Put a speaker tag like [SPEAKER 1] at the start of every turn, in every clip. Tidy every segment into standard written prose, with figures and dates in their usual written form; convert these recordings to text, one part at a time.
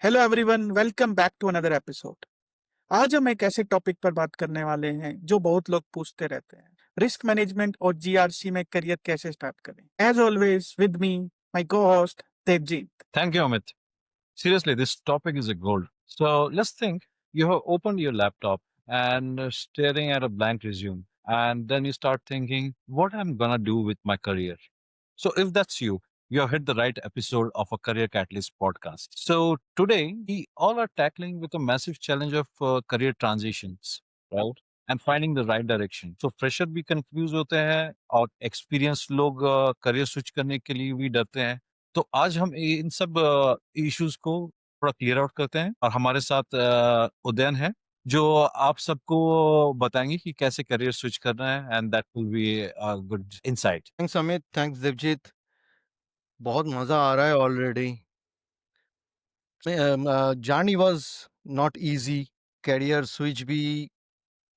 [SPEAKER 1] Hello everyone, welcome back to another episode. आज हम एक ऐसे टॉपिक पर बात करने वाले हैं जो बहुत लोग पूछते रहते हैं। रिस्क मैनेजमेंट और जीआरसी में करियर कैसे स्टार्ट करें। As always with me my co-host Devjit.
[SPEAKER 2] Thank you, Amit. Seriously, this topic is a gold. So let's think you have opened your laptop and staring at a blank resume, and then you start thinking, what I'm gonna do with my career. So if that's you, you have hit the right episode of a Career Catalyst podcast. So today we all are tackling with a massive challenge of career transitions, right? And finding the right direction. So fresher भी confused होते हैं और experienced लोग career switch करने के लिए भी डरते हैं। तो आज हम इन सब इश्यूज को थोड़ा क्लियर आउट करते हैं और हमारे साथ उदयन है जो आप सबको बताएंगे कि कैसे करियर स्विच करना है and that will be good insight.
[SPEAKER 3] Thanks Amit, thanks Devjit. बहुत मजा आ रहा है already. Journey was not easy. Career switch भी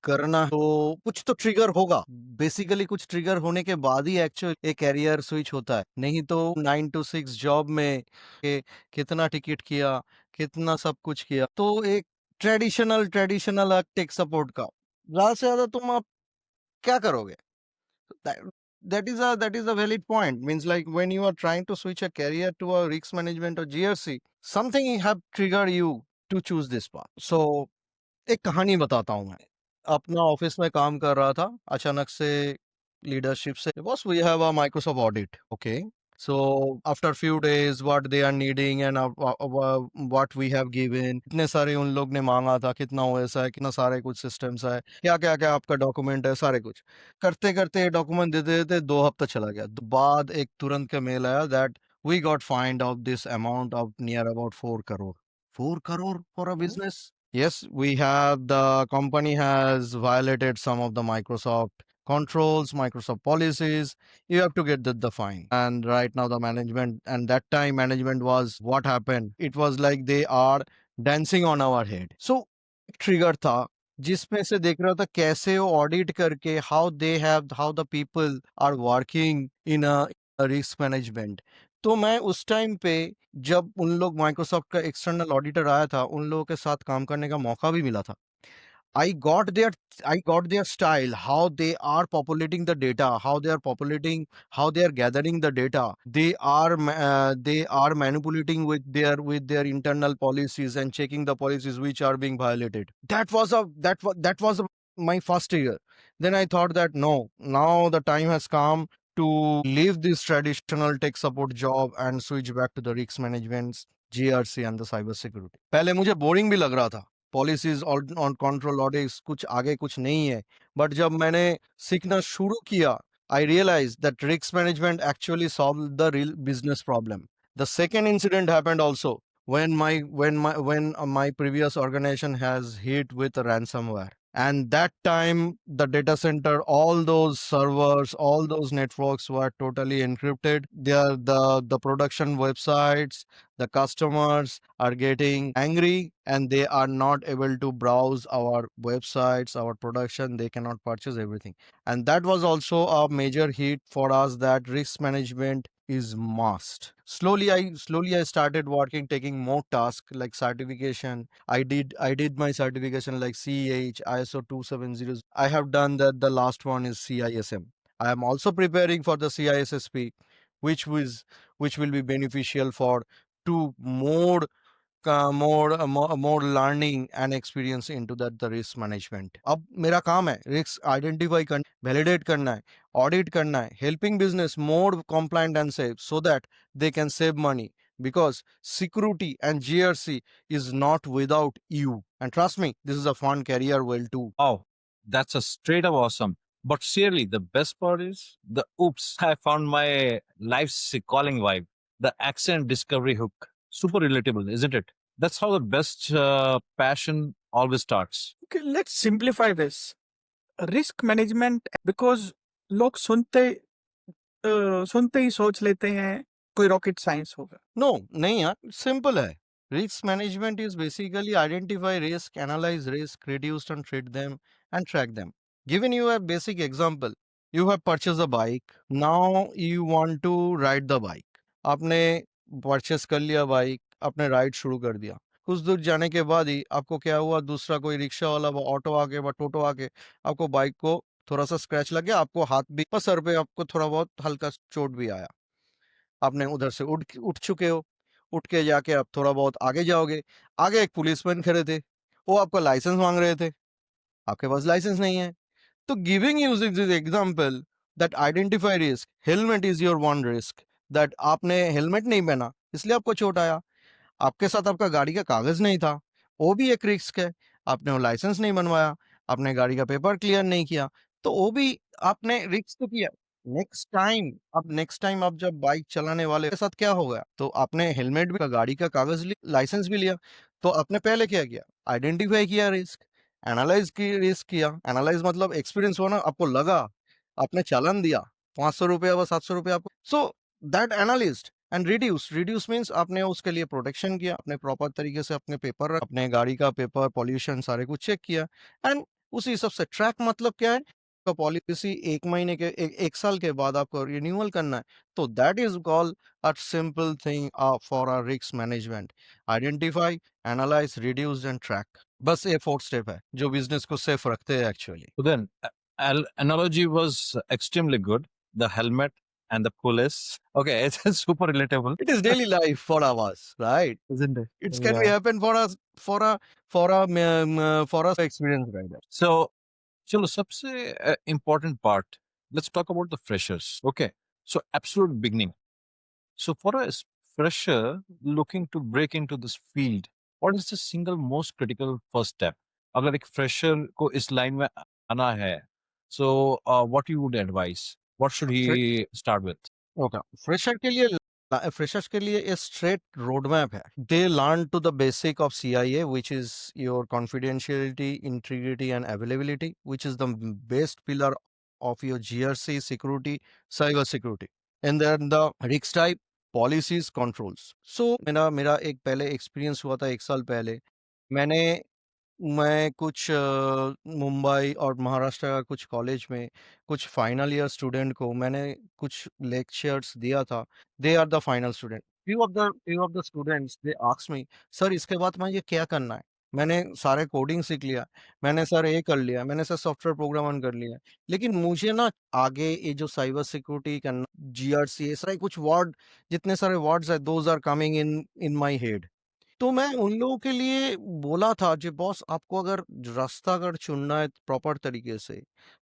[SPEAKER 3] करना तो कुछ तो ट्रिगर होगा। बेसिकली कुछ ट्रिगर होने के बाद ही एक्चुअल एक करियर स्विच होता है, नहीं तो 9 to 6 जॉब में कितना टिकट किया, कितना सब कुछ किया, तो एक ट्रेडिशनल टेक सपोर्ट का ज्यादा से ज्यादा तुम आप क्या करोगे? that that is a valid point. Means like when you are trying to switch a career to a risk management or GRC, something have triggered you to choose this path. So एक कहानी बताता हूँ। मैं अपना office में काम कर रहा था, अचानक से लीडरशिप से boss we have a Microsoft audit. Okay, so after few days what they are needing and what we have given, इतने सारे उन लोग ने मांगा था, कितना ओएस है, कितना सारे कुछ सिस्टम्स है, क्या क्या क्या आपका डॉक्यूमेंट है, सारे कुछ करते करते डॉक्यूमेंट देते देते 2 हफ्ता चला गया। बाद एक तुरंत का मेल आया that we got fined of this amount of near about 4 crore. 4 crore for a business? Yes, we have, the company has violated some of the Microsoft controls, Microsoft policies. You have to get the fine. And right now the management, and that time management was, what happened? It was like they are dancing on our head. So trigger था जिसमें से देख रहा था कैसे वो audit करके how the people are working in a risk management. तो मैं उस टाइम पे जब उन लोग माइक्रोसॉफ्ट का एक्सटर्नल ऑडिटर आया था, उन लोगों के साथ काम करने का मौका भी मिला था। I got their I got their style, how they are populating the data, how they are gathering the data. They are manipulating with their internal policies and checking the policies which are being violated. That was my first year. Then I thought that no, now the time has come to leave this traditional tech support job and switch back to the risk management, GRC and the cyber security. पहले मुझे boring भी लग रहा था, policies on control audits कुछ आगे कुछ नहीं है। बट जब मैंने सीखना शुरू किया, I realise that risk management actually solve the real business problem. The second incident happened also when my previous organization has hit with ransomware, and that time the data center, all those servers, all those networks were totally encrypted. The production websites, the customers are getting angry and they are not able to browse our websites, our production, they cannot purchase everything. And that was also a major hit for us, that risk management is must. Slowly I started working, taking more tasks like certification. I did my certification like CEH, ISO 270. I have done that. The last one is CISM. I am also preparing for the CISSP, which was which will be beneficial for to more learning and experience into that the risk management. अब मेरा काम है risk identify करना, validate करना है, audit करना है, helping business more compliant and safe so that they can save money, because security and GRC is not without you. And trust me, this is a fun career well too.
[SPEAKER 2] Oh, that's a straight up awesome. But seriously, the best part is the oops, I found my life's calling vibe. The accent discovery hook. Super relatable, isn't it? That's how the best passion always starts.
[SPEAKER 1] Okay, let's simplify this. Risk management, because लोग सुनते ही सोच लेते हैं कोई rocket science होगा।
[SPEAKER 3] No, नहीं यार, simple है। Risk management is basically identify risk, analyze risk, reduce and treat them, and track them. Giving you a basic example, you have purchased a bike. Now you want to ride the bike. आपने purchase कर लिया bike, आपने ride शुरू कर दिया। कुछ दूर जाने के बाद ही आपको क्या हुआ, दूसरा कोई रिक्शा वाला ऑटो आके व टोटो आके आपको बाइक को थोड़ा सा स्क्रैच लग गया, आपको हाथ भी और सर पे आपको थोड़ा बहुत हल्का चोट भी आया। आपने उधर से उठ उठ चुके हो, उठ के जाके आप थोड़ा बहुत आगे जाओगे, आगे एक पुलिसमैन खड़े थे, वो आपका लाइसेंस मांग रहे थे, आपके पास लाइसेंस नहीं है। तो giving using this example that identify risk, helmet is your one risk, that आपने हेलमेट नहीं पहना इसलिए आपको चोट आया, आपके साथ आपका गाड़ी का कागज नहीं था, वो भी एक रिस्क है। आपने वो लाइसेंस नहीं बनवाया, आपने गाड़ी का पेपर क्लियर नहीं किया, तो वो भी आपने रिस्क तो किया। नेक्स्ट टाइम आप जब बाइक चलाने वाले के साथ क्या होगा, तो आपने हेलमेट भी, गाड़ी का कागज लिया, लाइसेंस भी लिया, तो आपने पहले क्या किया, आइडेंटिफाई किया रिस्क, एनालाइज की रिस्क किया। एनालाइज मतलब एक्सपीरियंस होना, आपको लगा, आपने चालान दिया 500 रुपया व 700 रुपया आपको, so that analyst and reduce means आपने उसके लिए प्रोटेक्शन किया, आपने प्रॉपर तरीके से अपने पेपर, अपने गाड़ी का पेपर, पॉल्यूशन सारे कुछ चेक किया, एंड उसी हिसाब से ट्रैक मतलब क्या है, का पॉलिसी 1 महीने के 1 साल के बाद आपको रिन्यूअल करना है, तो that is called a simple thing for a risk management, identify, analyse, reduce and track. बस ये 4 स्टेप है जो बिजनेस को सेफ रखते हैं actually.
[SPEAKER 2] So then, analogy was extremely good. The helmet and the police. Okay, it's super relatable,
[SPEAKER 3] It is daily life for us, right?
[SPEAKER 2] isn't it?
[SPEAKER 3] It can be happen for us, for us experience rider.
[SPEAKER 2] So, chalo, सबसे important part. Let's talk about the freshers. Okay. So, absolute beginning. So, for a fresher looking to break into this field, what is the single most critical first step? अगर एक fresher को इस line में आना है, so what you would advise? What should he start with?
[SPEAKER 3] Okay, freshers के लिए ये स्ट्रेट रोड मैप है। They learn to the basic of CIA which is your confidentiality, integrity and availability, which is the best pillar of your GRC security, cyber security, and then the risk type, policies, controls. So मेरा मेरा एक पहले experience हुआ था 1 साल पहले। मैंने मैं कुछ मुंबई और महाराष्ट्र का कुछ कॉलेज में कुछ फाइनल ईयर स्टूडेंट को मैंने कुछ लेक्चर्स दिया था। They are the final student. few of the students they asked me, sir इसके बाद मुझे क्या करना है? मैंने सारे कोडिंग सीख लिया, मैंने सर ये कर लिया, मैंने सर सॉफ्टवेयर प्रोग्रामर कर लिया, लेकिन मुझे ना आगे ये जो साइबर सिक्योरिटी करना, जीआरसी, ये सारे कुछ वर्ड, जितने सारे वर्ड्स है, those are coming in in my head. तो मैं उन लोगों के लिए बोला था कि बॉस, आपको अगर रास्ता अगर चुनना है प्रॉपर तरीके से,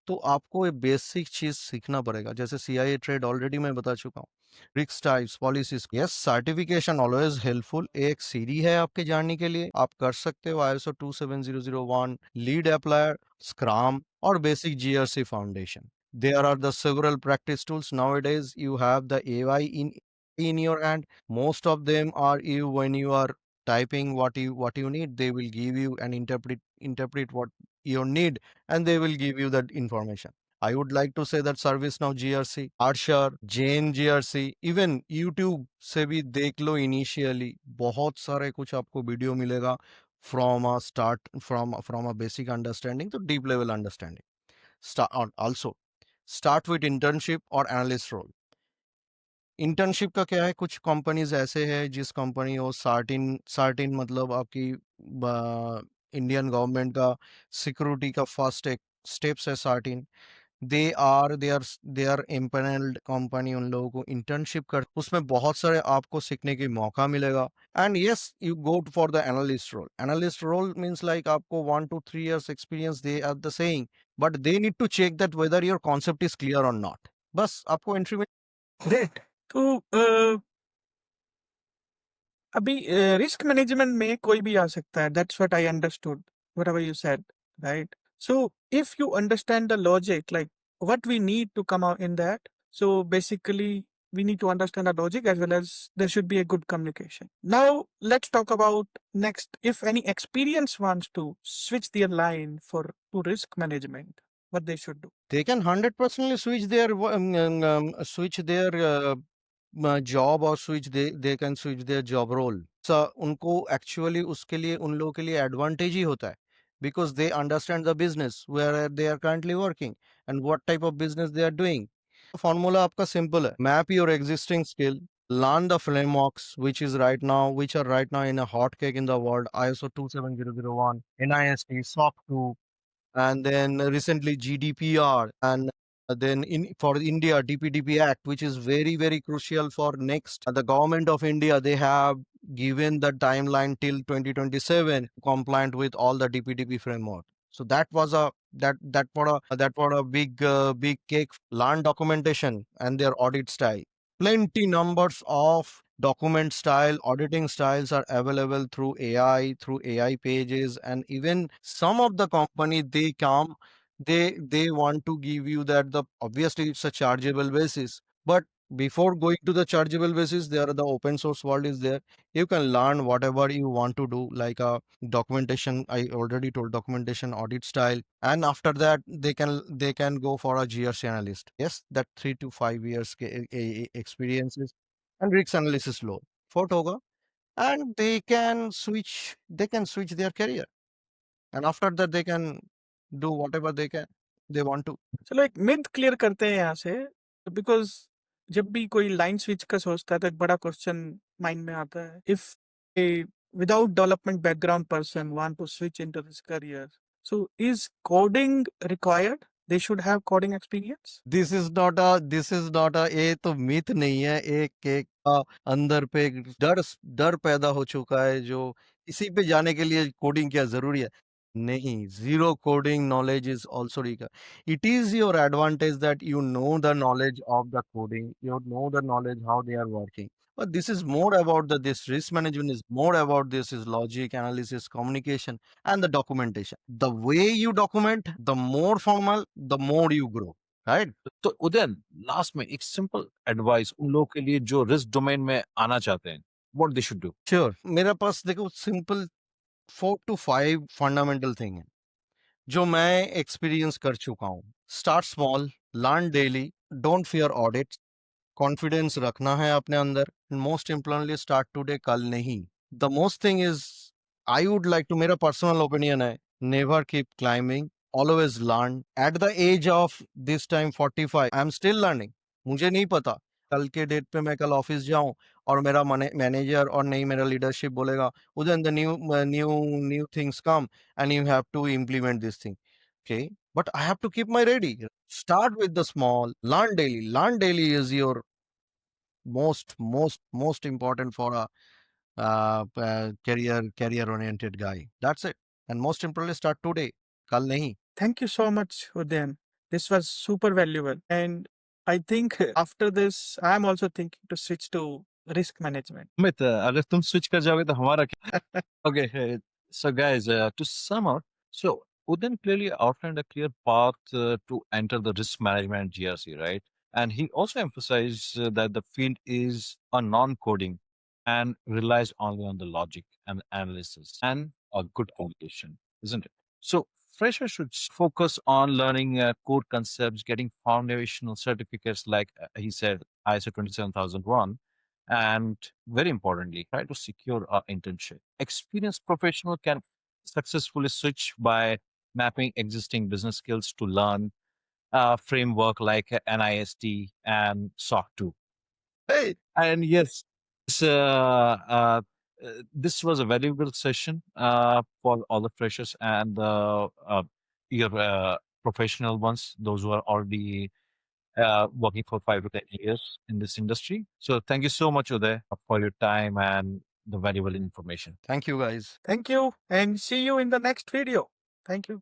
[SPEAKER 3] तो आपको ये बेसिक चीज सीखना पड़ेगा। जैसे सीआईए ट्रेड ऑलरेडी मैं बता चुका हूँ, risk types, policies, yes, certification always helpful. एक सीढ़ी है आपके जानने के लिए, आप कर सकते हो ISO 27001, लीड अप्लायर, स्क्रम और basic GRC foundation. There are the several practice tools nowadays. You have the AI in your hand. Most of them are you when you are typing what you need, they will give you and interpret what you need, and they will give you that information. I would like to say that ServiceNow GRC, Archer, Jane GRC, even YouTube से भी देख लो। Initially बहुत सारे कुछ आपको video मिलेगा, from a basic understanding to deep level understanding. Also start with internship or analyst role. Internship का क्या है, कुछ कंपनीज ऐसे हैं जिस कंपनी हो सार्टिन मतलब आपकी इंडियन गवर्नमेंट का सिक्योरिटी का फर्स्ट एक स्टेप्स है सार्टिन। दे आर एम्पैनल्ड कंपनी, उन लोगों को इंटर्नशिप कर, उसमें बहुत सारे आपको सीखने की मौका मिलेगा। And yes, you go for the analyst role. Analyst role means like आपको 1 to 3 years experience, they are the saying, but they need to check that whether your concept is clear और नॉट। बस आपको entry में
[SPEAKER 1] great. तो अभी risk management में कोई भी आ सकता है, that's what I understood whatever you said, right? So if you understand the logic, like what we need to come out in that, so basically we need to understand the logic as well as there should be a good communication. Now let's talk about next, if any experienced wants to switch their line for to risk management, what they should do.
[SPEAKER 3] they can 100% switch their job or they can switch their job role. So उनको actually उसके लिए उन लोगों के लिए advantage ही होता है, because they understand the business where they are currently working and what type of business they are doing. Formula आपका सिंपल है, map your existing skill, learn the frameworks which are right now in a hot cake in the world: ISO 27001, NIST, SOC 2, and then recently GDPR, and then in for India DPDP Act, which is very very crucial for next. The government of India, they have given the timeline till 2027 compliant with all the DPDP framework. So that was a that for a big cake. Learn documentation and their audit style. Plenty numbers of document style auditing styles are available through AI pages, and even some of the company they want to give you that the obviously it's a chargeable basis, but before going to the chargeable basis, there are the open source world is there. You can learn whatever you want to do, like a documentation. I already told documentation audit style, and after that they can go for a GRC analyst. Yes, that 3 to 5 years experiences and risk analysis low for Toga, and they can switch their career, and after that they can do whatever they want to.
[SPEAKER 1] चलो एक myth clear करते हैं यहाँ से, because जब भी कोई line switch का सोचता है तो एक बड़ा क्वेश्चन माइंड में आता है, if a without development background person want to switch into this career, so is coding required, they should have coding experience?
[SPEAKER 3] This is not a ये तो मिथ नहीं है, एक अंदर पे एक डर पैदा हो चुका है जो इसी पे जाने के लिए कोडिंग क्या जरूरी है। नहीं, zero coding knowledge is also it is your advantage that you know the knowledge of the coding, you know the knowledge how they are working, but this is more about this risk management is more about this is logic analysis communication and the documentation. The way you document, the more formal, the more you grow, right?
[SPEAKER 2] तो Udayan, last में एक simple advice उन लोगों के लिए जो risk domain में आना चाहते हैं, what they should do?
[SPEAKER 3] Sure. मेरे पास देखो सिंपल 4 to 5 फंडामेंटल थिंग है जो मैं एक्सपीरियंस कर चुका हूँ. Start small, learn daily, don't fear audit, confidence रखना है अपने अंदर, मोस्ट इम्पोर्टेंटली स्टार्ट टुडे, कल नहीं. The most thing is I would like to, मेरा पर्सनल ओपिनियन है, never keep climbing, always learn. At the age of this time 45 I am still learning. मुझे नहीं पता कल के डेट पे मैं कल ऑफिस जाऊं और मेरा मैनेजर और नहीं मेरा लीडरशिप बोलेगा उधर the new new new things come and you have to implement this thing. Okay, but I have to keep my ready. Start with the small, learn daily. Learn daily is your most important for a career oriented guy. That's it. And most importantly, start today. Kal nahi.
[SPEAKER 1] Thank you so much, Udayan. This was super valuable. And I think after this, I'm also thinking to switch to risk management.
[SPEAKER 2] Amit, अगर तुम switch कर जाओगे तो हमारा क्या? Okay, so guys, to sum up, so Udan clearly outlined a clear path to enter the risk management GRC, right? And he also emphasized that the field is a non-coding and relies only on the logic and analysis and a good communication, isn't it? So freshers should focus on learning core concepts, getting foundational certificates like he said, ISO 27001, and very importantly, try to secure an internship. Experienced professional can successfully switch by mapping existing business skills to learn a framework like NIST and SOC 2.
[SPEAKER 3] Hey,
[SPEAKER 2] And yes, this, this was a valuable session for all the freshers and the your professional ones, those who are already working for 5 to 10 years in this industry. So thank you so much, Uday, for your time and the valuable information.
[SPEAKER 3] thank you guys.
[SPEAKER 1] Thank you and see you in the next video. Thank you.